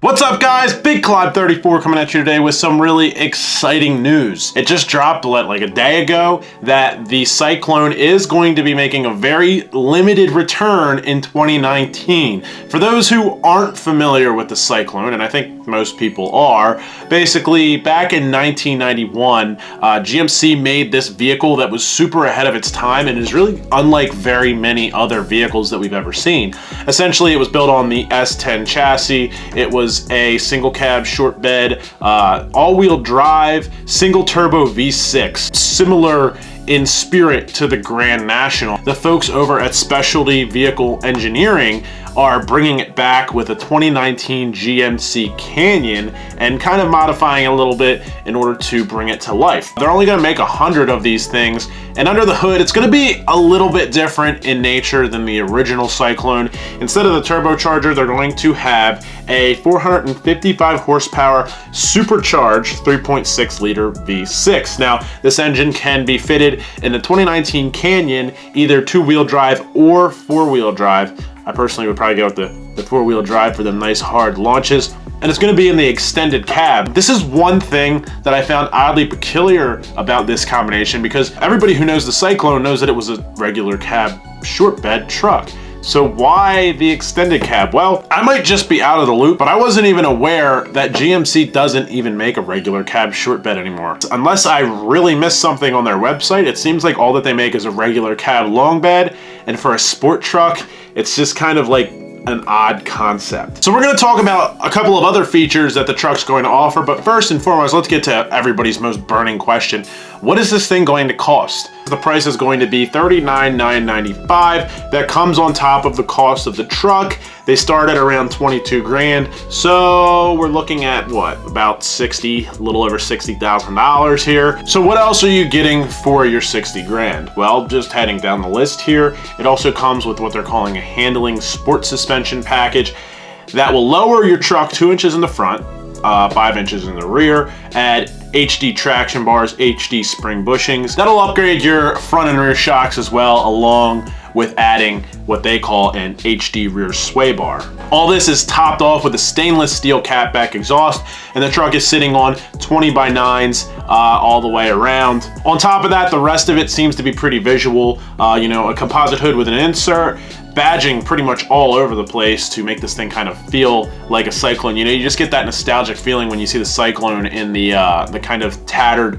What's up, guys? Big Clyde 34 coming at you today with some really exciting news. It just dropped like a day ago that the Syclone is going to be making a very limited return in 2019. For those who aren't familiar with the Syclone, and I think most people are, basically back in 1991, GMC made this vehicle that was super ahead of its time and is really unlike very many other vehicles that we've ever seen. Essentially, it was built on the S10 chassis. It was a single cab, short bed, all-wheel drive, single turbo V6, similar in spirit to the Grand National. The folks over at Specialty Vehicle Engineering are bringing it back with a 2019 GMC Canyon and kind of modifying a little bit in order to bring it to life. They're only going to make 100 of these things, and under the hood it's going to be a little bit different in nature than the original Syclone. Instead of the turbocharger, they're going to have a 455 horsepower supercharged 3.6 liter V6. Now, this engine can be fitted in the 2019 Canyon, either two-wheel drive or four-wheel drive. I personally would probably go with the four-wheel drive for the nice hard launches. And it's going to be in the extended cab. This is one thing that I found oddly peculiar about this combination, because everybody who knows the Syclone knows that it was a regular cab short bed truck. So why the extended cab? Well, I might just be out of the loop, but I wasn't even aware that GMC doesn't even make a regular cab short bed anymore. Unless I really missed something on their website, it seems like all that they make is a regular cab long bed, and for a sport truck, it's just kind of like an odd concept. So we're going to talk about a couple of other features that the truck's going to offer, but first and foremost, let's get to everybody's most burning question. What is this thing going to cost? The price is going to be $39,995. That comes on top of the cost of the truck. They start at around 22 grand. So we're looking at what? About 60, a little over $60,000 here. So what else are you getting for your 60 grand? Well, just heading down the list here, it also comes with what they're calling a handling sport suspension package that will lower your truck 2 inches in the front, 5 inches in the rear, add HD traction bars, HD spring bushings. That'll upgrade your front and rear shocks as well, along with adding what they call an HD rear sway bar. All this is topped off with a stainless steel catback exhaust, and the truck is sitting on 20x9s all the way around. On top of that, the rest of it seems to be pretty visual. You know, a composite hood with an insert, badging pretty much all over the place to make this thing kind of feel like a Syclone. You know, you just get that nostalgic feeling when you see the Syclone in the kind of tattered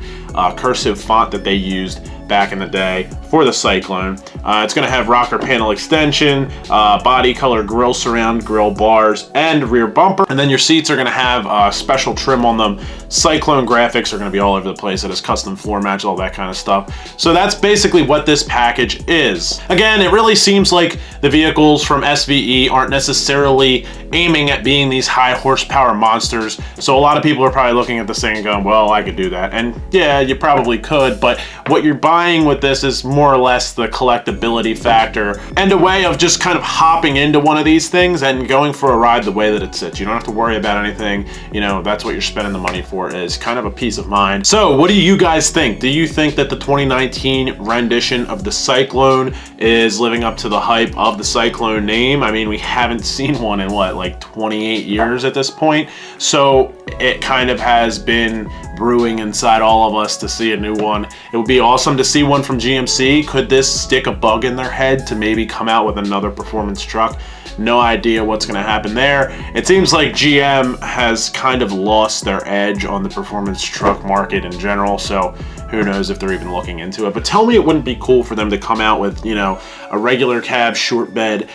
cursive font that they used back in the day for the Syclone. It's going to have rocker panel extension, body color grille surround, grille bars, and rear bumper. And then your seats are going to have special trim on them. Syclone graphics are going to be all over the place. It has custom floor mats, all that kind of stuff. So that's basically what this package is. Again, it really seems like the vehicles from SVE aren't necessarily aiming at being these high horsepower monsters. So a lot of people are probably looking at this thing and going, well, I could do that. And yeah, you probably could, but what you're buying with this is more or less the collectability factor and a way of just kind of hopping into one of these things and going for a ride the way that it sits. You don't have to worry about anything. You know, that's what you're spending the money for, is kind of a peace of mind. So what do you guys think? Do you think that the 2019 rendition of the Syclone is living up to the hype of the Syclone name? I mean, we haven't seen one in what, like 28 years at this point. So it kind of has been brewing inside all of us to see a new one. It would be awesome to see one from GMC. Could this stick a bug in their head to maybe come out with another performance truck? No idea what's going to happen there. It seems like GM has kind of lost their edge on the performance truck market in general, so who knows if they're even looking into it. But tell me it wouldn't be cool for them to come out with, you know, a regular cab short bed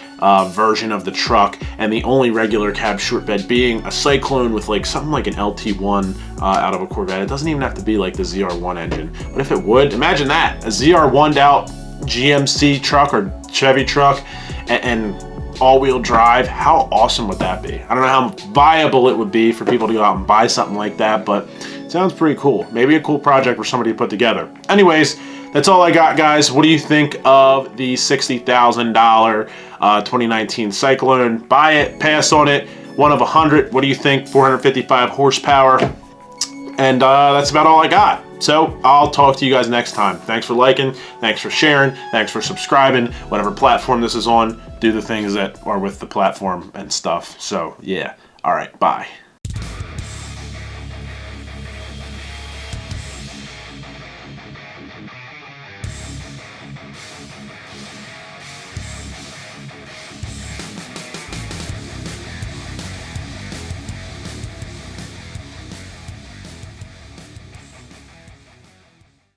version of the truck, and the only regular cab short bed being a Syclone with like something like an LT1 out of a Corvette. It doesn't even have to be like the ZR1 engine, but if it would, imagine that, a ZR1'd out GMC truck or Chevy truck and all-wheel drive. How awesome would that be? I don't know how viable it would be for people to go out and buy something like that, but it sounds pretty cool. Maybe a cool project for somebody to put together. Anyways, that's all I got, guys. What do you think of the $60,000 2019 Syclone? Buy it, pass on it, 1 of 100. What do you think? 455 horsepower. And that's about all I got. So I'll talk to you guys next time. Thanks for liking, thanks for sharing, thanks for subscribing. Whatever platform this is on, do the things that are with the platform and stuff. So yeah, all right, bye.